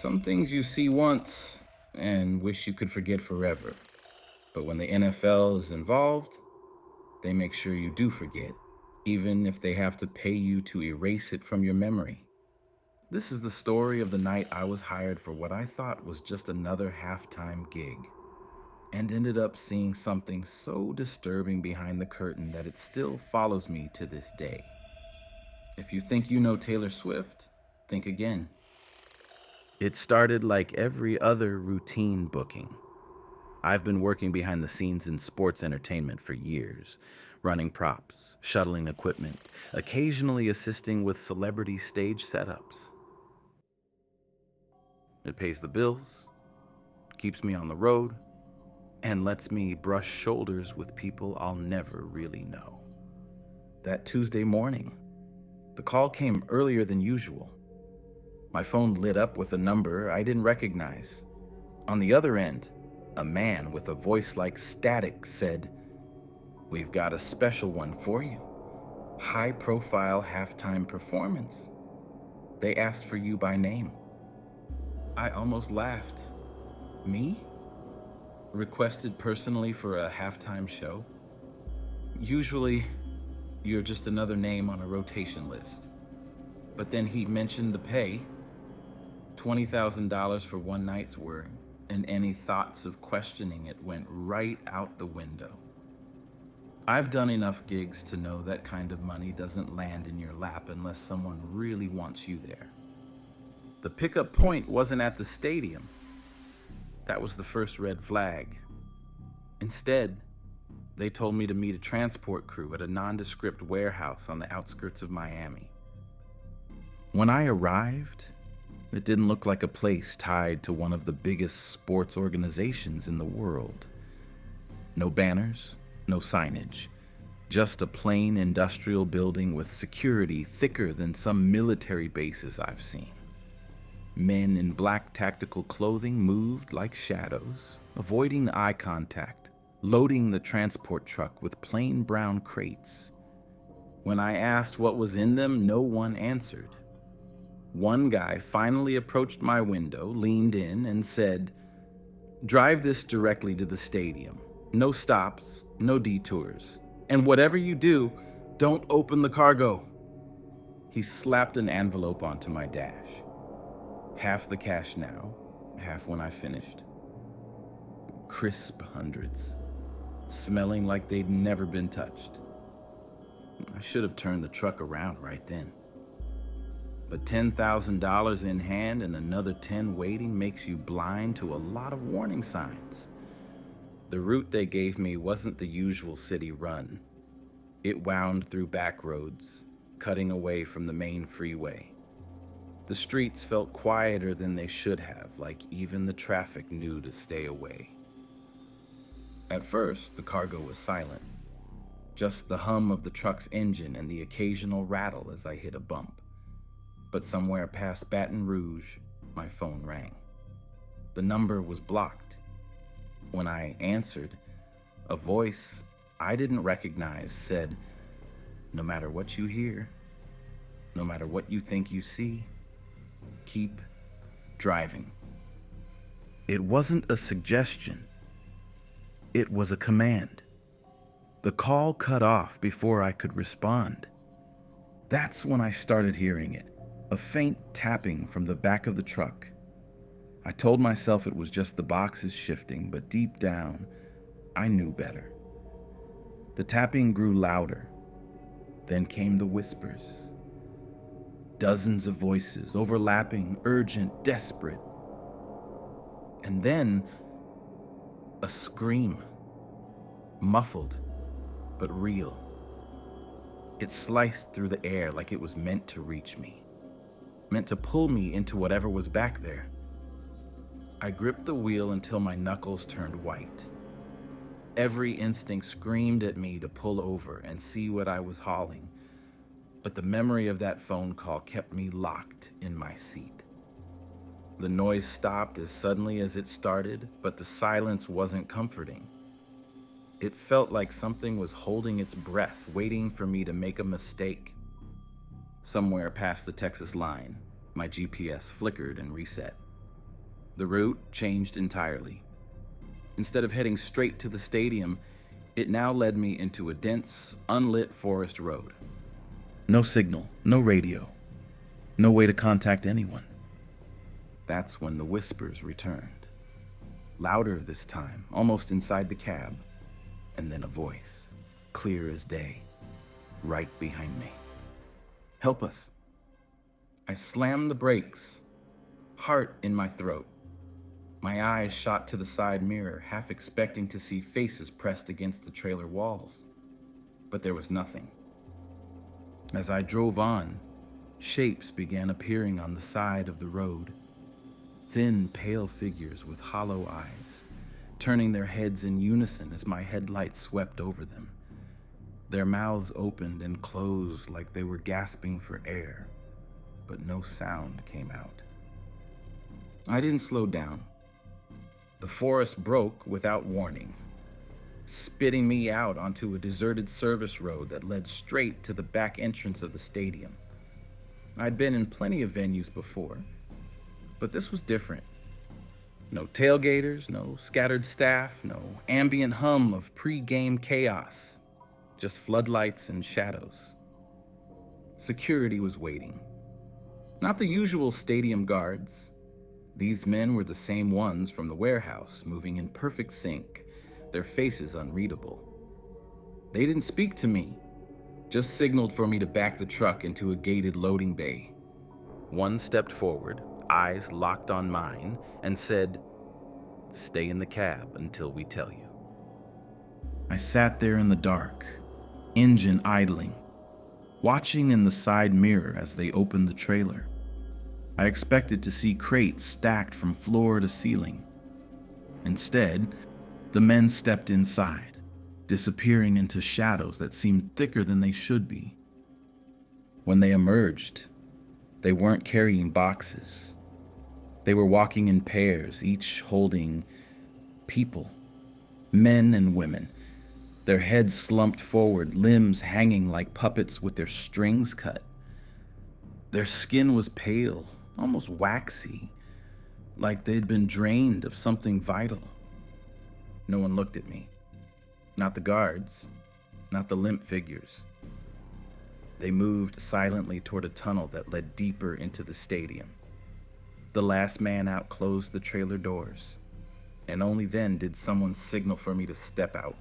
Some things you see once and wish you could forget forever. But when the NFL is involved, they make sure you do forget, even if they have to pay you to erase it from your memory. This is the story of the night I was hired for what I thought was just another halftime gig, and ended up seeing something so disturbing behind the curtain that it still follows me to this day. If you think you know Taylor Swift, think again. It started like every other routine booking. I've been working behind the scenes in sports entertainment for years, running props, shuttling equipment, occasionally assisting with celebrity stage setups. It pays the bills, keeps me on the road, and lets me brush shoulders with people I'll never really know. That Tuesday morning, the call came earlier than usual. My phone lit up with a number I didn't recognize. On the other end, a man with a voice like static said, "We've got a special one for you. High-profile halftime performance. They asked for you by name." I almost laughed. Me? Requested personally for a halftime show? Usually, you're just another name on a rotation list. But then he mentioned the pay, $20,000 for one night's work, and any thoughts of questioning it went right out the window. I've done enough gigs to know that kind of money doesn't land in your lap unless someone really wants you there. The pickup point wasn't at the stadium. That was the first red flag. Instead, they told me to meet a transport crew at a nondescript warehouse on the outskirts of Miami. When I arrived, it didn't look like a place tied to one of the biggest sports organizations in the world. No banners, no signage, just a plain industrial building with security thicker than some military bases I've seen. Men in black tactical clothing moved like shadows, avoiding eye contact, loading the transport truck with plain brown crates. When I asked what was in them, no one answered. One guy finally approached my window, leaned in, and said, "Drive this directly to the stadium. No stops, no detours. And whatever you do, don't open the cargo." He slapped an envelope onto my dash. Half the cash now, half when I finished. Crisp hundreds, smelling like they'd never been touched. I should have turned the truck around right then. But $10,000 in hand and another 10 waiting makes you blind to a lot of warning signs. The route they gave me wasn't the usual city run. It wound through back roads, cutting away from the main freeway. The streets felt quieter than they should have, like even the traffic knew to stay away. At first, the cargo was silent. Just the hum of the truck's engine and the occasional rattle as I hit a bump. But somewhere past Baton Rouge, my phone rang. The number was blocked. When I answered, a voice I didn't recognize said, "No matter what you hear, no matter what you think you see, keep driving." It wasn't a suggestion. It was a command. The call cut off before I could respond. That's when I started hearing it, a faint tapping from the back of the truck. I told myself it was just the boxes shifting, but deep down, I knew better. The tapping grew louder. Then came the whispers. Dozens of voices, overlapping, urgent, desperate. And then, a scream. Muffled, but real. It sliced through the air like it was meant to reach me. Meant to pull me into whatever was back there. I gripped the wheel until my knuckles turned white. Every instinct screamed at me to pull over and see what I was hauling. But the memory of that phone call kept me locked in my seat. The noise stopped as suddenly as it started, but the silence wasn't comforting. It felt like something was holding its breath, waiting for me to make a mistake. Somewhere past the Texas line, my GPS flickered and reset. The route changed entirely. Instead of heading straight to the stadium, it now led me into a dense, unlit forest road. No signal, no radio, no way to contact anyone. That's when the whispers returned. Louder this time, almost inside the cab, and then a voice, clear as day, right behind me. Help us. I slammed the brakes, heart in my throat. My eyes shot to the side mirror, half expecting to see faces pressed against the trailer walls. But there was nothing. As I drove on, shapes began appearing on the side of the road. Thin, pale figures with hollow eyes, turning their heads in unison as my headlights swept over them. Their mouths opened and closed like they were gasping for air, but no sound came out. I didn't slow down. The forest broke without warning, spitting me out onto a deserted service road that led straight to the back entrance of the stadium. I'd been in plenty of venues before, but this was different. No tailgaters, no scattered staff, no ambient hum of pre-game chaos, just floodlights and shadows. Security was waiting. Not the usual stadium guards. These men were the same ones from the warehouse, moving in perfect sync, their faces unreadable. They didn't speak to me, just signaled for me to back the truck into a gated loading bay. One stepped forward, eyes locked on mine, and said, "Stay in the cab until we tell you." I sat there in the dark, engine idling, watching in the side mirror as they opened the trailer. I expected to see crates stacked from floor to ceiling. Instead, the men stepped inside, disappearing into shadows that seemed thicker than they should be. When they emerged, they weren't carrying boxes. They were walking in pairs, each holding people, men and women, their heads slumped forward, limbs hanging like puppets with their strings cut. Their skin was pale, almost waxy, like they'd been drained of something vital. No one looked at me. Not the guards, not the limp figures. They moved silently toward a tunnel that led deeper into the stadium. The last man out closed the trailer doors, and only then did someone signal for me to step out.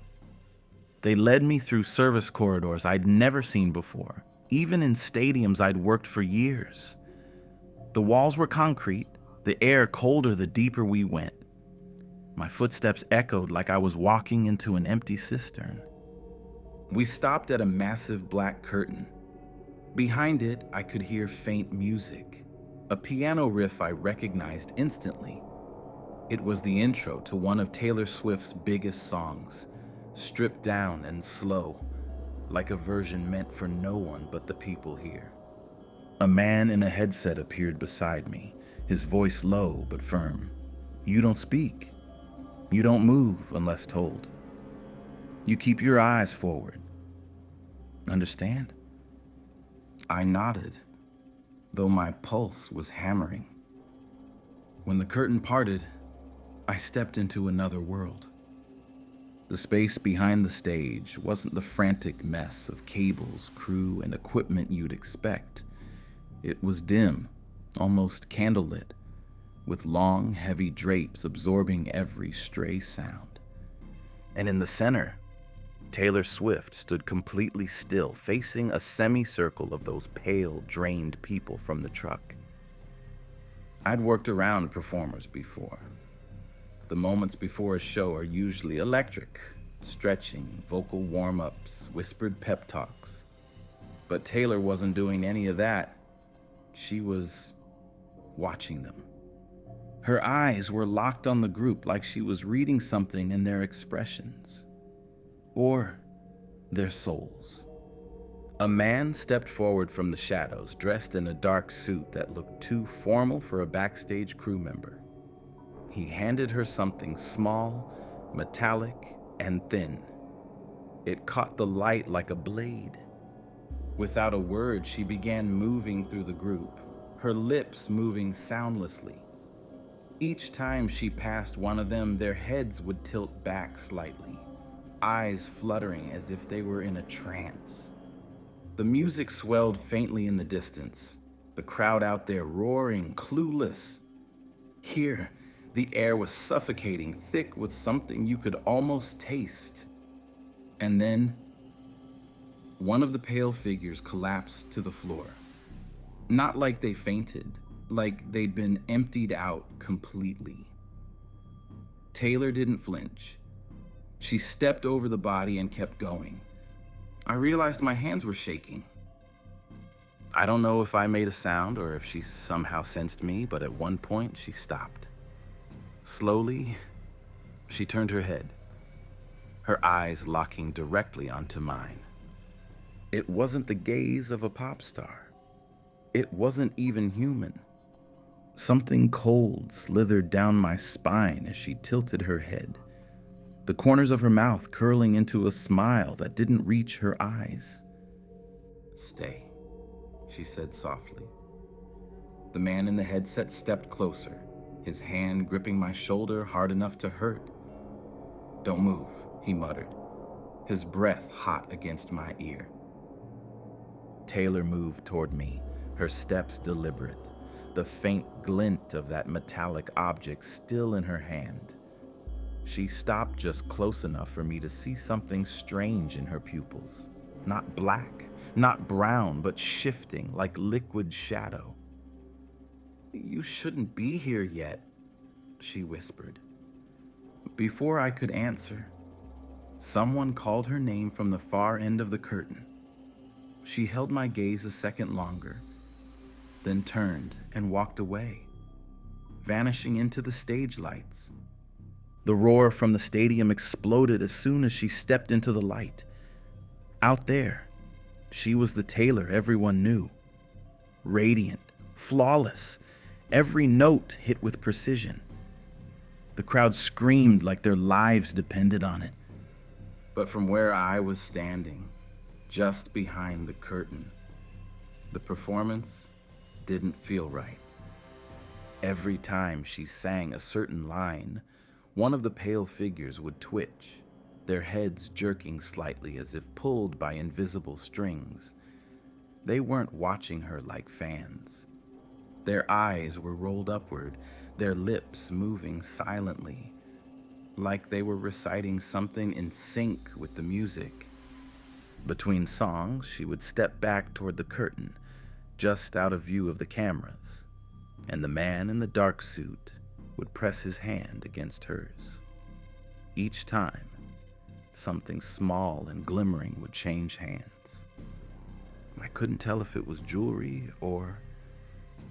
They led me through service corridors I'd never seen before, even in stadiums I'd worked for years. The walls were concrete, the air colder the deeper we went. My footsteps echoed like I was walking into an empty cistern. We stopped at a massive black curtain. Behind it, I could hear faint music, a piano riff I recognized instantly. It was the intro to one of Taylor Swift's biggest songs, stripped down and slow, like a version meant for no one but the people here. A man in a headset appeared beside me, his voice low but firm. "You don't speak. You don't move unless told. You keep your eyes forward. Understand?" I nodded, though my pulse was hammering. When the curtain parted, I stepped into another world. The space behind the stage wasn't the frantic mess of cables, crew, and equipment you'd expect. It was dim, almost candlelit, with long, heavy drapes absorbing every stray sound. And in the center, Taylor Swift stood completely still, facing a semicircle of those pale, drained people from the truck. I'd worked around performers before. The moments before a show are usually electric, stretching, vocal warm-ups, whispered pep talks. But Taylor wasn't doing any of that. She was watching them. Her eyes were locked on the group like she was reading something in their expressions. Or their souls. A man stepped forward from the shadows, dressed in a dark suit that looked too formal for a backstage crew member. He handed her something small, metallic, and thin. It caught the light like a blade. Without a word, she began moving through the group, her lips moving soundlessly. Each time she passed one of them, their heads would tilt back slightly, eyes fluttering as if they were in a trance. The music swelled faintly in the distance, the crowd out there roaring, clueless. Here, the air was suffocating, thick with something you could almost taste. And then, one of the pale figures collapsed to the floor. Not like they fainted, like they'd been emptied out completely. Taylor didn't flinch. She stepped over the body and kept going. I realized my hands were shaking. I don't know if I made a sound or if she somehow sensed me, but at one point she stopped. Slowly, she turned her head, her eyes locking directly onto mine. It wasn't the gaze of a pop star. It wasn't even human. Something cold slithered down my spine as she tilted her head, the corners of her mouth curling into a smile that didn't reach her eyes. "Stay," she said softly. The man in the headset stepped closer, his hand gripping my shoulder hard enough to hurt. "Don't move," he muttered, his breath hot against my ear. Taylor moved toward me, her steps deliberate, the faint glint of that metallic object still in her hand. She stopped just close enough for me to see something strange in her pupils. Not black, not brown, but shifting like liquid shadow. "You shouldn't be here yet," she whispered. Before I could answer, someone called her name from the far end of the curtain. She held my gaze a second longer, then turned and walked away, vanishing into the stage lights. The roar from the stadium exploded as soon as she stepped into the light. Out there, she was the Taylor everyone knew. Radiant, flawless, every note hit with precision. The crowd screamed like their lives depended on it. But from where I was standing, just behind the curtain, the performance didn't feel right. Every time she sang a certain line, one of the pale figures would twitch, their heads jerking slightly as if pulled by invisible strings. They weren't watching her like fans. Their eyes were rolled upward, their lips moving silently, like they were reciting something in sync with the music. Between songs, she would step back toward the curtain, just out of view of the cameras, and the man in the dark suit would press his hand against hers. Each time, something small and glimmering would change hands. I couldn't tell if it was jewelry or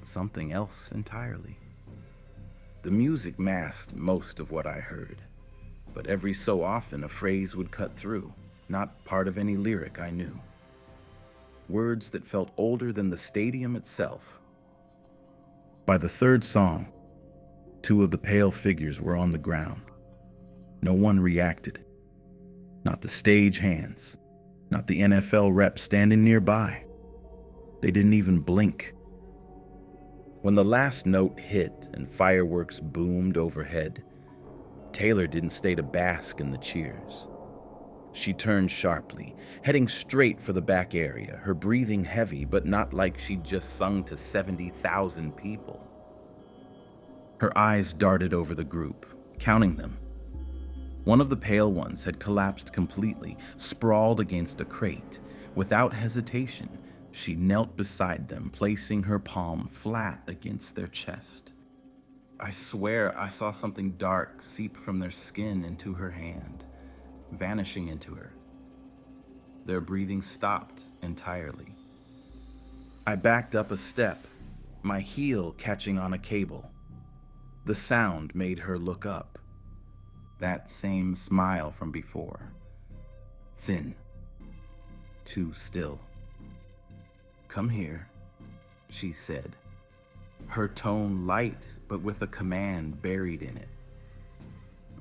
something else entirely. The music masked most of what I heard, but every so often a phrase would cut through, not part of any lyric I knew. Words that felt older than the stadium itself. By the third song, two of the pale figures were on the ground. No one reacted. Not the stage hands, not the NFL rep standing nearby. They didn't even blink. When the last note hit and fireworks boomed overhead, Taylor didn't stay to bask in the cheers. She turned sharply, heading straight for the back area, her breathing heavy, but not like she'd just sung to 70,000 people. Her eyes darted over the group, counting them. One of the pale ones had collapsed completely, sprawled against a crate. Without hesitation, she knelt beside them, placing her palm flat against their chest. I swear I saw something dark seep from their skin into her hand, vanishing into her. Their breathing stopped entirely. I backed up a step, my heel catching on a cable. The sound made her look up. That same smile from before. Thin. Too still. "Come here," she said, her tone light but with a command buried in it.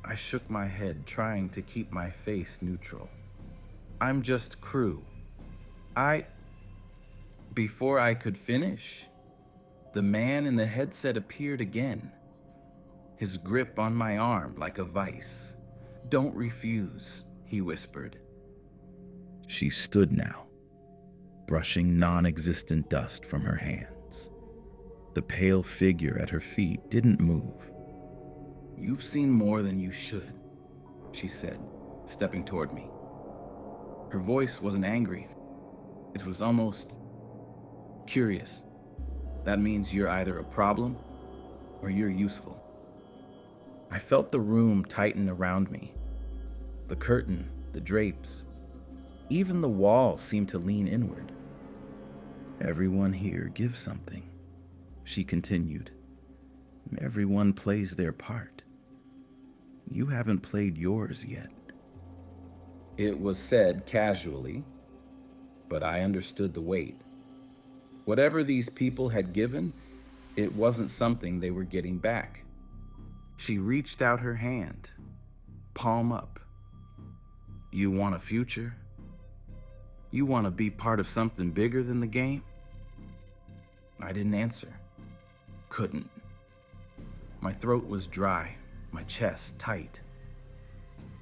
I shook my head, trying to keep my face neutral. "I'm just crew. Before I could finish, the man in the headset appeared again. his grip on my arm like a vice. "Don't refuse," he whispered. She stood now, brushing non-existent dust from her hands. The pale figure at her feet didn't move. "You've seen more than you should," she said, stepping toward me. Her voice wasn't angry. It was almost curious. "That means you're either a problem or you're useful." I felt the room tighten around me. The curtain, the drapes, even the wall seemed to lean inward. "Everyone here gives something," she continued. "Everyone plays their part. You haven't played yours yet." It was said casually, but I understood the weight. Whatever these people had given, it wasn't something they were getting back. She reached out her hand, palm up. "You want a future? You want to be part of something bigger than the game?" I didn't answer. Couldn't. My throat was dry, my chest tight.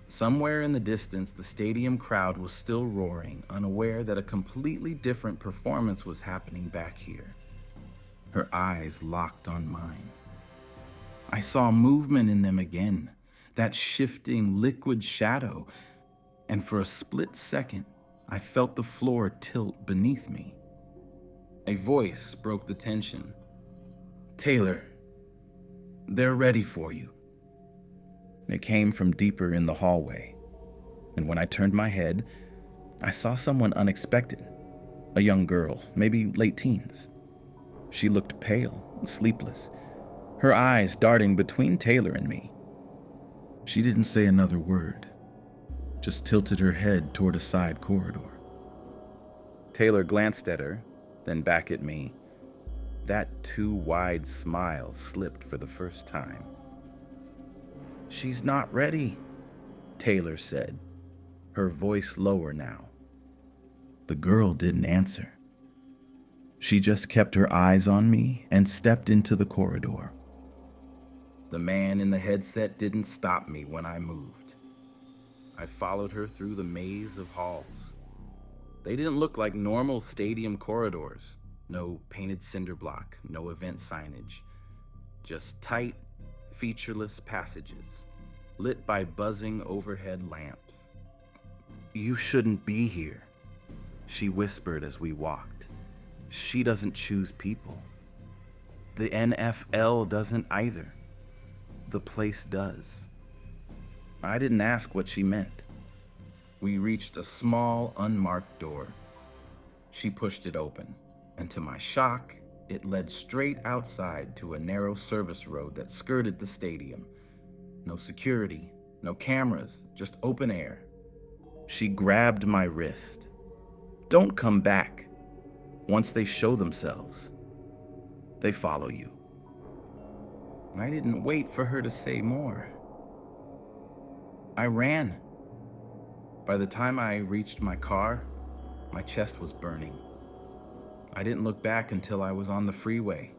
Somewhere in the distance, the stadium crowd was still roaring, unaware that a completely different performance was happening back here. Her eyes locked on mine. I saw movement in them again, that shifting liquid shadow, and for a split second, I felt the floor tilt beneath me. A voice broke the tension. "Taylor, they're ready for you." It came from deeper in the hallway, and when I turned my head, I saw someone unexpected. A young girl, maybe late teens. She looked pale, sleepless, her eyes darting between Taylor and me. She didn't say another word, just tilted her head toward a side corridor. Taylor glanced at her, then back at me. That too wide smile slipped for the first time. "She's not ready," Taylor said, her voice lower now. The girl didn't answer. She just kept her eyes on me and stepped into the corridor. The man in the headset didn't stop me when I moved. I followed her through the maze of halls. They didn't look like normal stadium corridors. No painted cinder block, no event signage. Just tight, featureless passages, lit by buzzing overhead lamps. "You shouldn't be here," she whispered as we walked. "She doesn't choose people. The NFL doesn't either. The place does." I didn't ask what she meant. We reached a small, unmarked door. She pushed it open, and to my shock, it led straight outside to a narrow service road that skirted the stadium. No security, no cameras, just open air. She grabbed my wrist. "Don't come back. Once they show themselves, they follow you." I didn't wait for her to say more. I ran. By the time I reached my car, my chest was burning. I didn't look back until I was on the freeway,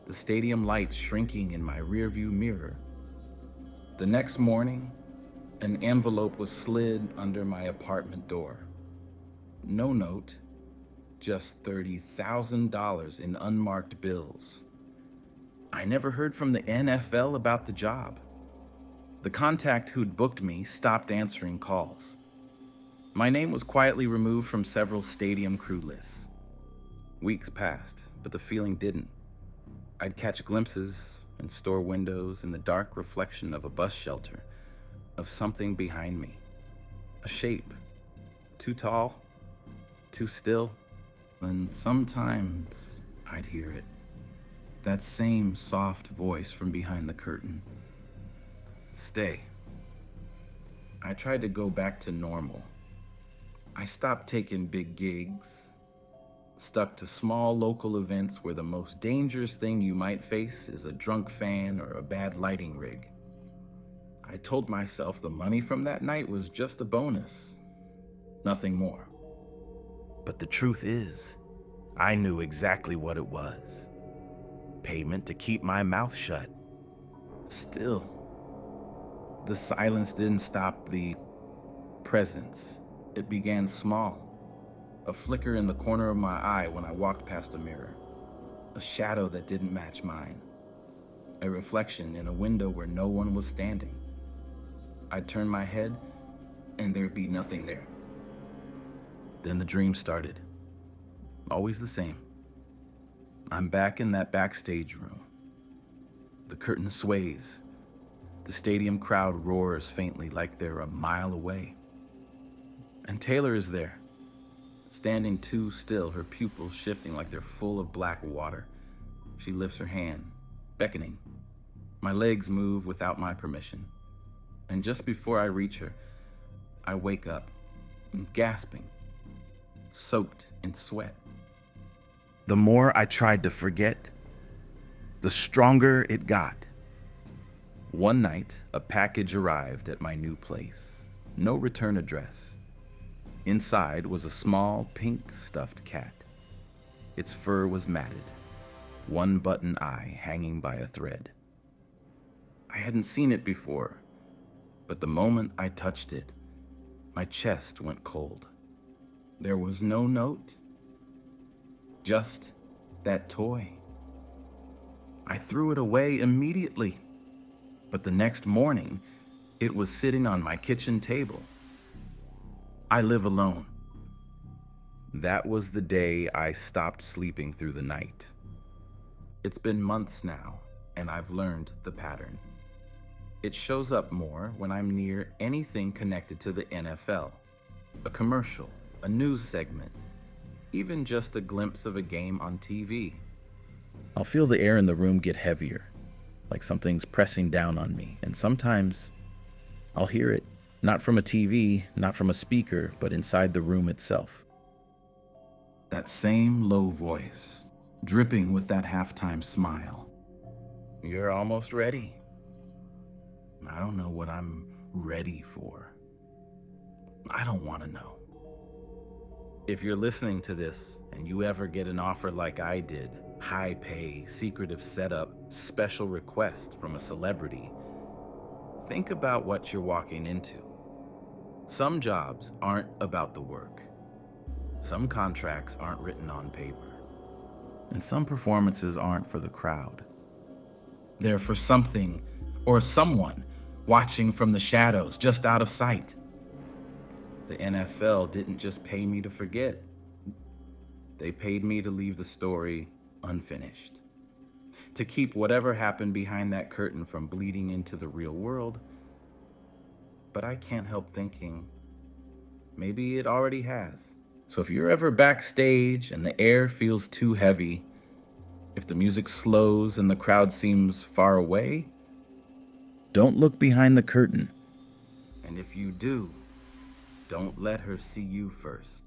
the stadium lights shrinking in my rearview mirror. The next morning, an envelope was slid under my apartment door. No note, just $30,000 in unmarked bills. I never heard from the NFL about the job. The contact who'd booked me stopped answering calls. My name was quietly removed from several stadium crew lists. Weeks passed, but the feeling didn't. I'd catch glimpses in store windows in the dark reflection of a bus shelter, of something behind me. A shape, too tall, too still, and sometimes I'd hear it. That same soft voice from behind the curtain. "Stay." I tried to go back to normal. I stopped taking big gigs, stuck to small local events where the most dangerous thing you might face is a drunk fan or a bad lighting rig. I told myself the money from that night was just a bonus, nothing more. But the truth is, I knew exactly what it was. Payment to keep my mouth shut. Still, the silence didn't stop the presence. It began small, a flicker in the corner of my eye when I walked past a mirror, a shadow that didn't match mine, a reflection in a window where no one was standing. I'd turn my head, and there'd be nothing there. Then the dream started. Always the same. I'm back in that backstage room. The curtain sways. The stadium crowd roars faintly like they're a mile away. And Taylor is there, standing too still, her pupils shifting like they're full of black water. She lifts her hand, beckoning. My legs move without my permission. And just before I reach her, I wake up, gasping, soaked in sweat. The more I tried to forget, the stronger it got. One night, a package arrived at my new place. No return address. Inside was a small, pink stuffed cat. Its fur was matted, one button eye hanging by a thread. I hadn't seen it before, but the moment I touched it, my chest went cold. There was no note, just that toy. I threw it away immediately, but the next morning, it was sitting on my kitchen table. I live alone. That was the day I stopped sleeping through the night. It's been months now, and I've learned the pattern. It shows up more when I'm near anything connected to the NFL, a commercial, a news segment, even just a glimpse of a game on TV. I'll feel the air in the room get heavier, like something's pressing down on me, and sometimes I'll hear it, not from a TV, not from a speaker, but inside the room itself. That same low voice, dripping with that halftime smile. You're almost ready. I don't know what I'm ready for. I don't want to know. If you're listening to this and you ever get an offer like I did, high pay, secretive setup, special request from a celebrity, think about what you're walking into. Some jobs aren't about the work. Some contracts aren't written on paper. And some performances aren't for the crowd. They're for something or someone watching from the shadows, just out of sight. The NFL didn't just pay me to forget. They paid me to leave the story unfinished. To keep whatever happened behind that curtain from bleeding into the real world. But I can't help thinking, maybe it already has. So if you're ever backstage and the air feels too heavy, if the music slows and the crowd seems far away, don't look behind the curtain. And if you do, don't let her see you first.